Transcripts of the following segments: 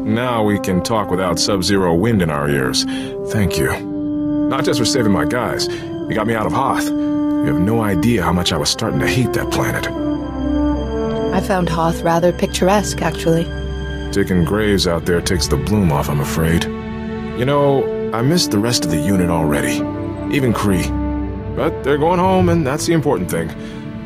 Now we can talk without sub-zero wind in our ears. Thank you. Not just for saving my guys. You got me out of Hoth. You have no idea how much I was starting to hate that planet. I found Hoth rather picturesque, actually. Digging graves out there takes the bloom off, I'm afraid. You know, I missed the rest of the unit already. Even Kree. But they're going home, and that's the important thing.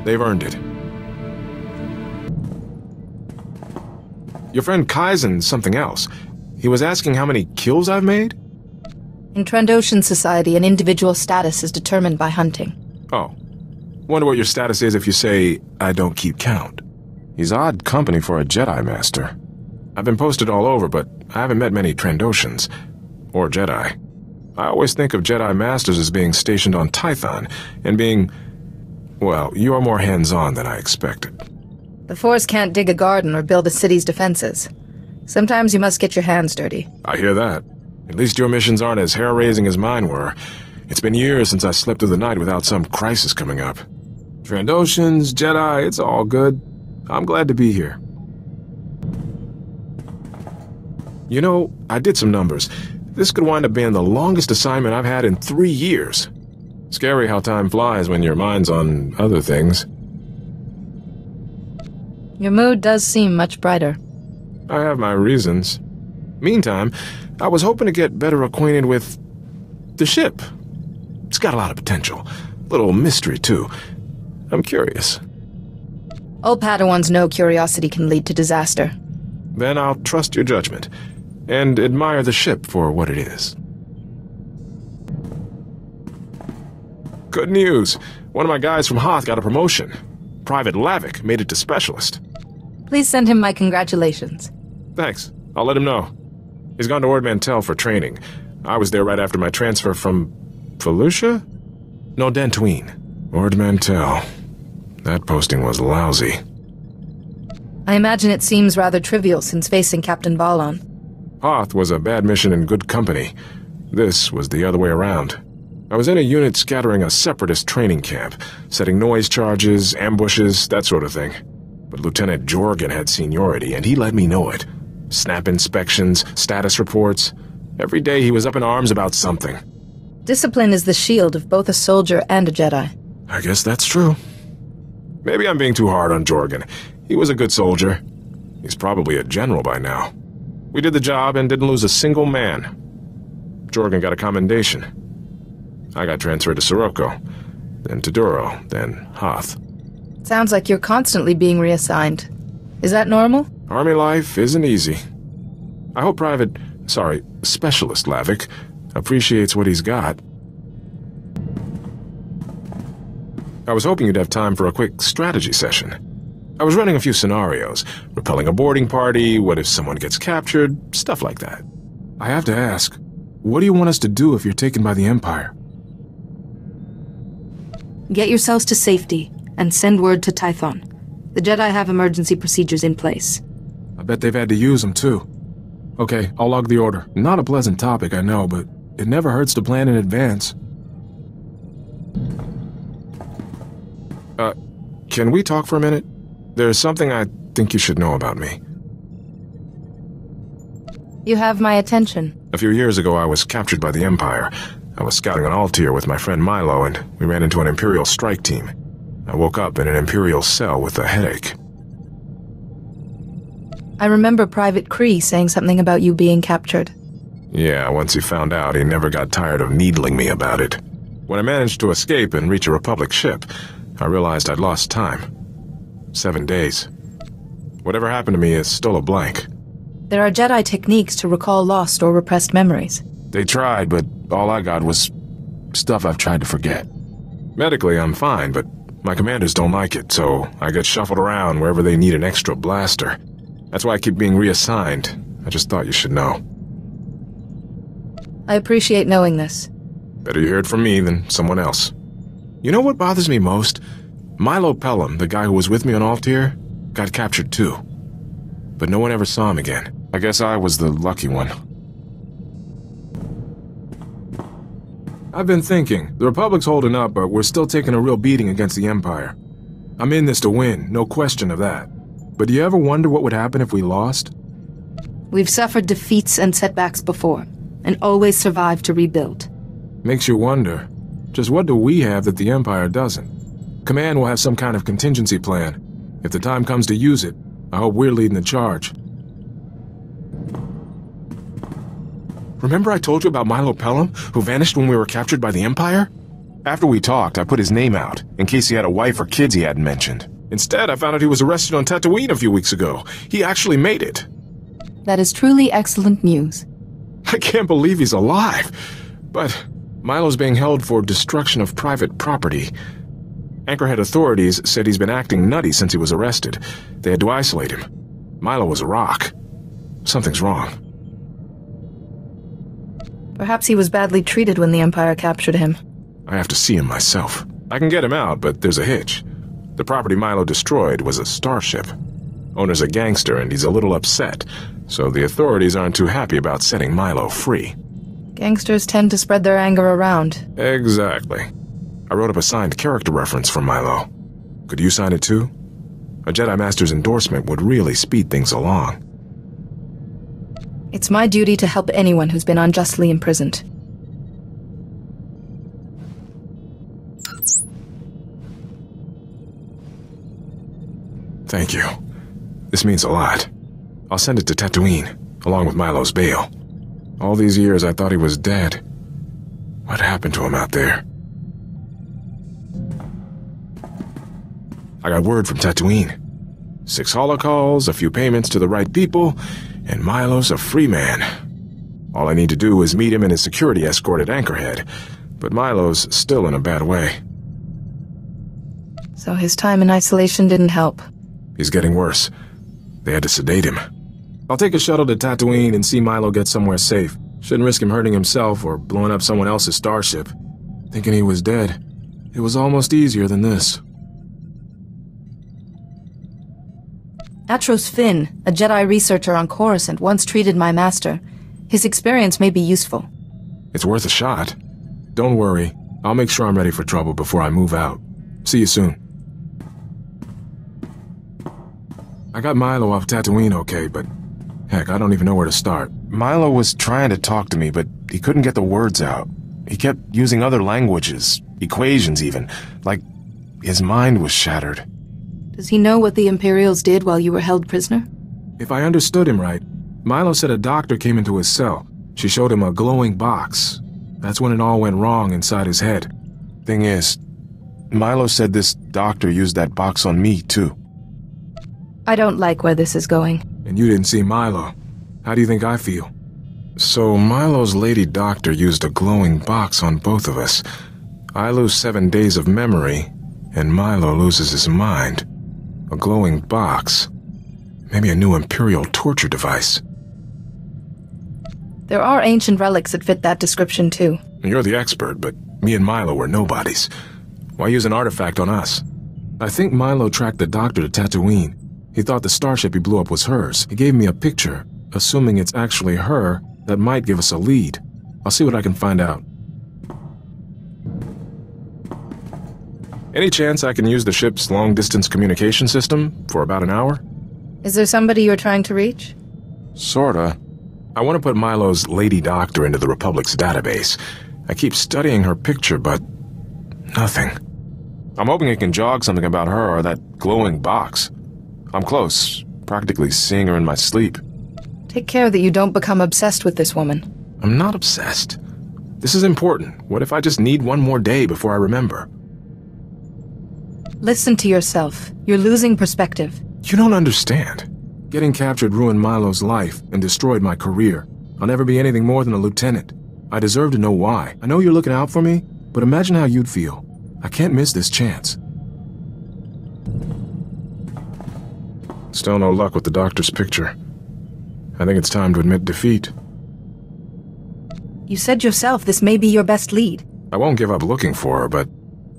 They've earned it. Your friend Kaizen's something else. He was asking how many kills I've made? In Trandoshan society, an individual's status is determined by hunting. Oh. Wonder what your status is if you say, I don't keep count. He's odd company for a Jedi Master. I've been posted all over, but I haven't met many Trandoshans. Or Jedi. I always think of Jedi Masters as being stationed on Tython, and being... well, you're more hands-on than I expected. The Force can't dig a garden or build a city's defenses. Sometimes you must get your hands dirty. I hear that. At least your missions aren't as hair-raising as mine were. It's been years since I slept through the night without some crisis coming up. Trandoshans, Jedi, it's all good. I'm glad to be here. You know, I did some numbers. This could wind up being the longest assignment I've had in 3 years. Scary how time flies when your mind's on other things. Your mood does seem much brighter. I have my reasons. Meantime, I was hoping to get better acquainted with the ship. It's got a lot of potential. Little mystery, too. I'm curious. All Padawans know curiosity can lead to disaster. Then I'll trust your judgment, and admire the ship for what it is. Good news. One of my guys from Hoth got a promotion. Private Lavik made it to Specialist. Please send him my congratulations. Thanks. I'll let him know. He's gone to Ord Mantell for training. I was there right after my transfer from... Felucia? No, Dantooine. Ord Mantell. That posting was lousy. I imagine it seems rather trivial since facing Captain Valon. Hoth was a bad mission in good company. This was the other way around. I was in a unit scattering a separatist training camp, setting noise charges, ambushes, that sort of thing. But Lieutenant Jorgen had seniority, and he let me know it. Snap inspections, status reports. Every day he was up in arms about something. Discipline is the shield of both a soldier and a Jedi. I guess that's true. Maybe I'm being too hard on Jorgen. He was a good soldier. He's probably a general by now. We did the job and didn't lose a single man. Jorgen got a commendation. I got transferred to Sirocco, then to Duro, then Hoth. Sounds like you're constantly being reassigned. Is that normal? Army life isn't easy. I hope Specialist Lavik appreciates what he's got. I was hoping you'd have time for a quick strategy session. I was running a few scenarios, repelling a boarding party, what if someone gets captured, stuff like that. I have to ask, what do you want us to do if you're taken by the Empire? Get yourselves to safety, and send word to Tython. The Jedi have emergency procedures in place. I bet they've had to use them, too. Okay, I'll log the order. Not a pleasant topic, I know, but it never hurts to plan in advance. Can we talk for a minute? There's something I think you should know about me. You have my attention. A few years ago, I was captured by the Empire. I was scouting on Altair with my friend Milo, and we ran into an Imperial strike team. I woke up in an Imperial cell with a headache. I remember Private Kree saying something about you being captured. Yeah, once he found out, he never got tired of needling me about it. When I managed to escape and reach a Republic ship, I realized I'd lost time. 7 days. Whatever happened to me is still a blank. There are Jedi techniques to recall lost or repressed memories. They tried, but all I got was stuff I've tried to forget. Medically, I'm fine, but my commanders don't like it, so I get shuffled around wherever they need an extra blaster. That's why I keep being reassigned. I just thought you should know. I appreciate knowing this. Better you hear it from me than someone else. You know what bothers me most? Milo Pelham, the guy who was with me on Altair, got captured too. But no one ever saw him again. I guess I was the lucky one. I've been thinking. The Republic's holding up, but we're still taking a real beating against the Empire. I'm in this to win, no question of that. But do you ever wonder what would happen if we lost? We've suffered defeats and setbacks before, and always survived to rebuild. Makes you wonder, just what do we have that the Empire doesn't? Command will have some kind of contingency plan. If the time comes to use it, I hope we're leading the charge. Remember I told you about Milo Pelham, who vanished when we were captured by the Empire? After we talked, I put his name out, in case he had a wife or kids he hadn't mentioned. Instead, I found out he was arrested on Tatooine a few weeks ago. He actually made it. That is truly excellent news. I can't believe he's alive. But Milo's being held for destruction of private property. Anchorhead authorities said he's been acting nutty since he was arrested. They had to isolate him. Milo was a rock. Something's wrong. Perhaps he was badly treated when the Empire captured him. I have to see him myself. I can get him out, but there's a hitch. The property Milo destroyed was a starship. Owner's a gangster and he's a little upset, so the authorities aren't too happy about setting Milo free. Gangsters tend to spread their anger around. Exactly. I wrote up a signed character reference for Milo. Could you sign it too? A Jedi Master's endorsement would really speed things along. It's my duty to help anyone who's been unjustly imprisoned. Thank you. This means a lot. I'll send it to Tatooine, along with Milo's bail. All these years I thought he was dead. What happened to him out there? I got word from Tatooine. 6 holocalls, a few payments to the right people, and Milo's a free man. All I need to do is meet him and his security escort at Anchorhead, but Milo's still in a bad way. So his time in isolation didn't help. He's getting worse. They had to sedate him. I'll take a shuttle to Tatooine and see Milo get somewhere safe. Shouldn't risk him hurting himself or blowing up someone else's starship. Thinking he was dead, it was almost easier than this. Atros Finn, a Jedi researcher on Coruscant, once treated my master. His experience may be useful. It's worth a shot. Don't worry. I'll make sure I'm ready for trouble before I move out. See you soon. I got Milo off Tatooine okay, but heck, I don't even know where to start. Milo was trying to talk to me, but he couldn't get the words out. He kept using other languages, equations even, like his mind was shattered. Does he know what the Imperials did while you were held prisoner? If I understood him right, Milo said a doctor came into his cell. She showed him a glowing box. That's when it all went wrong inside his head. Thing is, Milo said this doctor used that box on me, too. I don't like where this is going. And you didn't see Milo. How do you think I feel? So Milo's lady doctor used a glowing box on both of us. I lose 7 days of memory, and Milo loses his mind. A glowing box. Maybe a new Imperial torture device. There are ancient relics that fit that description, too. You're the expert, but me and Milo were nobodies. Why use an artifact on us? I think Milo tracked the doctor to Tatooine. He thought the starship he blew up was hers. He gave me a picture, assuming it's actually her. That might give us a lead. I'll see what I can find out. Any chance I can use the ship's long-distance communication system for about an hour? Is there somebody you're trying to reach? Sorta. I want to put Milo's lady doctor into the Republic's database. I keep studying her picture, but nothing. I'm hoping it can jog something about her or that glowing box. I'm close, practically seeing her in my sleep. Take care that you don't become obsessed with this woman. I'm not obsessed. This is important. What if I just need one more day before I remember? Listen to yourself. You're losing perspective. You don't understand. Getting captured ruined Milo's life and destroyed my career. I'll never be anything more than a lieutenant. I deserve to know why. I know you're looking out for me, but imagine how you'd feel. I can't miss this chance. Still no luck with the doctor's picture. I think it's time to admit defeat. You said yourself this may be your best lead. I won't give up looking for her, but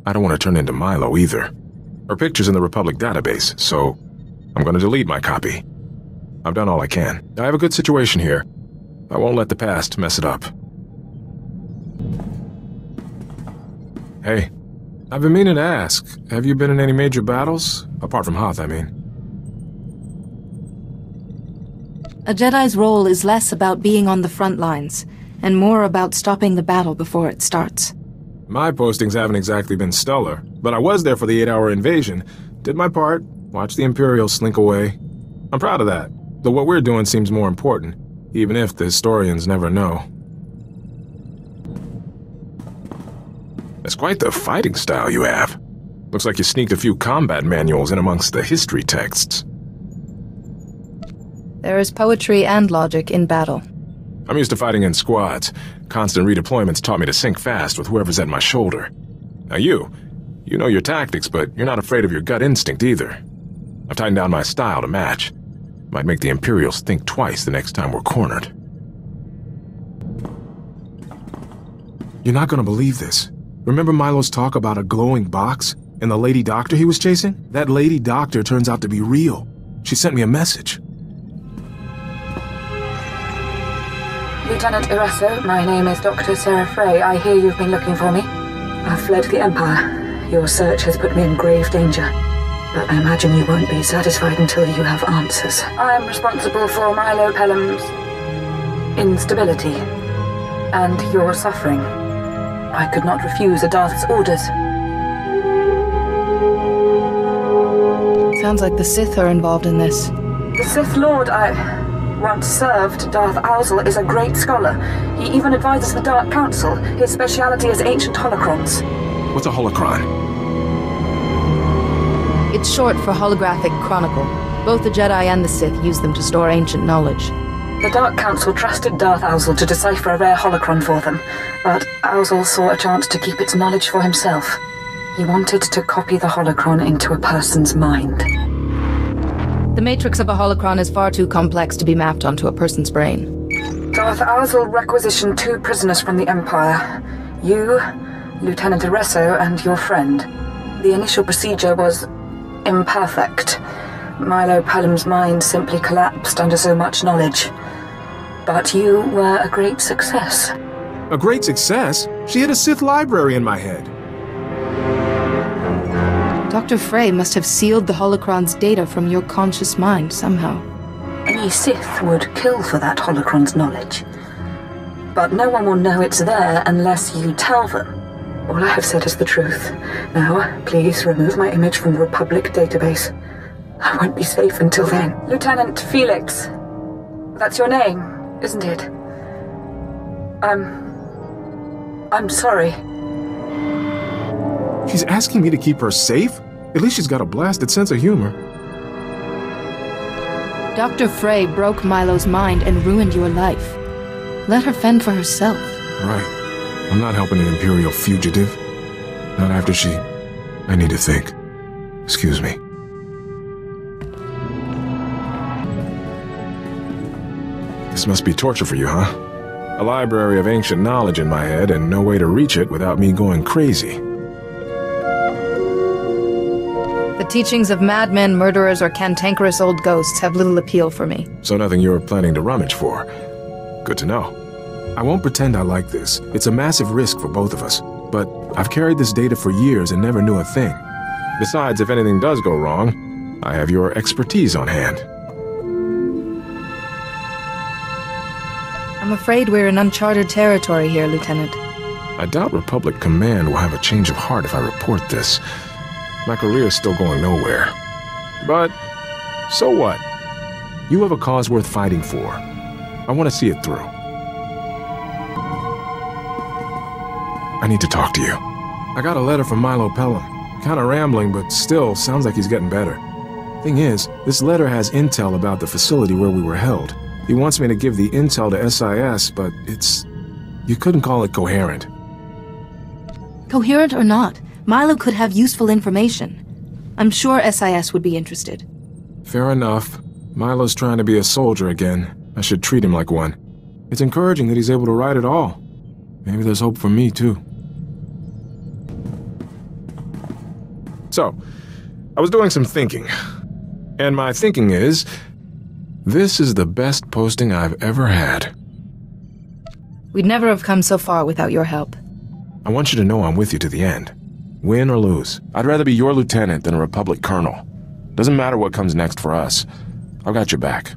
I don't want to turn into Milo either. Her picture's in the Republic database, so I'm going to delete my copy. I've done all I can. I have a good situation here. I won't let the past mess it up. Hey, I've been meaning to ask, have you been in any major battles? Apart from Hoth, I mean. A Jedi's role is less about being on the front lines, and more about stopping the battle before it starts. My postings haven't exactly been stellar, but I was there for the 8-hour invasion, did my part, watched the Imperials slink away. I'm proud of that, though what we're doing seems more important, even if the historians never know. That's quite the fighting style you have. Looks like you sneaked a few combat manuals in amongst the history texts. There is poetry and logic in battle. I'm used to fighting in squads. Constant redeployments taught me to sink fast with whoever's at my shoulder. Now you know your tactics, but you're not afraid of your gut instinct either. I've tightened down my style to match. Might make the Imperials think twice the next time we're cornered. You're not gonna believe this. Remember Milo's talk about a glowing box? And the lady doctor he was chasing? That lady doctor turns out to be real. She sent me a message. Lieutenant Iresso, my name is Dr. Sarah Frey. I hear you've been looking for me. I've fled the Empire. Your search has put me in grave danger. But I imagine you won't be satisfied until you have answers. I'm responsible for Milo Pelham's instability and your suffering. I could not refuse a Darth's orders. Sounds like the Sith are involved in this. The Sith Lord I once served, Darth Owzel, is a great scholar. He even advises the Dark Council. His speciality is ancient holocrons. What's a holocron? It's short for holographic chronicle. Both the Jedi and the Sith use them to store ancient knowledge. The Dark Council trusted Darth Owzel to decipher a rare holocron for them, but Owzel saw a chance to keep its knowledge for himself. He wanted to copy the holocron into a person's mind. The matrix of a holocron is far too complex to be mapped onto a person's brain. Darth Owzel requisitioned 2 prisoners from the Empire. You, Lieutenant Iresso, and your friend. The initial procedure was imperfect. Milo Pelham's mind simply collapsed under so much knowledge. But you were a great success. A great success? She hid a Sith library in my head. Dr. Frey must have sealed the holocron's data from your conscious mind somehow. Any Sith would kill for that holocron's knowledge. But no one will know it's there unless you tell them. All I have said is the truth. Now, please remove my image from the Republic database. I won't be safe until then. Lieutenant Felix. That's your name, isn't it? I'm sorry. She's asking me to keep her safe? At least she's got a blasted sense of humor. Dr. Frey broke Milo's mind and ruined your life. Let her fend for herself. Right. I'm not helping an Imperial fugitive. Not after she... I need to think. Excuse me. This must be torture for you, huh? A library of ancient knowledge in my head and no way to reach it without me going crazy. The teachings of madmen, murderers, or cantankerous old ghosts have little appeal for me. So nothing you're planning to rummage for. Good to know. I won't pretend I like this. It's a massive risk for both of us. But I've carried this data for years and never knew a thing. Besides, if anything does go wrong, I have your expertise on hand. I'm afraid we're in uncharted territory here, Lieutenant. I doubt Republic Command will have a change of heart if I report this. My career's still going nowhere. But, so what? You have a cause worth fighting for. I want to see it through. I need to talk to you. I got a letter from Milo Pelham. Kinda rambling, but still sounds like he's getting better. Thing is, this letter has intel about the facility where we were held. He wants me to give the intel to SIS, but it's... You couldn't call it coherent. Coherent or not, Milo could have useful information. I'm sure SIS would be interested. Fair enough. Milo's trying to be a soldier again. I should treat him like one. It's encouraging that he's able to write it all. Maybe there's hope for me, too. So, I was doing some thinking. And my thinking is... This is the best posting I've ever had. We'd never have come so far without your help. I want you to know I'm with you to the end. Win or lose. I'd rather be your lieutenant than a Republic colonel. Doesn't matter what comes next for us. I've got your back.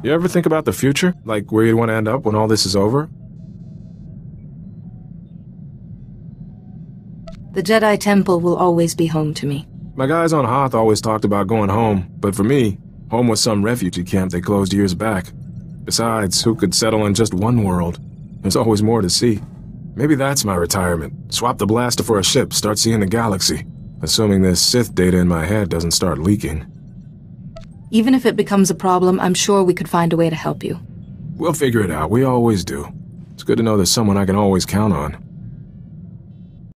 You ever think about the future? Like where you'd want to end up when all this is over? The Jedi Temple will always be home to me. My guys on Hoth always talked about going home, but for me, home was some refugee camp they closed years back. Besides, who could settle in just one world? There's always more to see. Maybe that's my retirement. Swap the blaster for a ship, start seeing the galaxy. Assuming this Sith data in my head doesn't start leaking. Even if it becomes a problem, I'm sure we could find a way to help you. We'll figure it out, we always do. It's good to know there's someone I can always count on.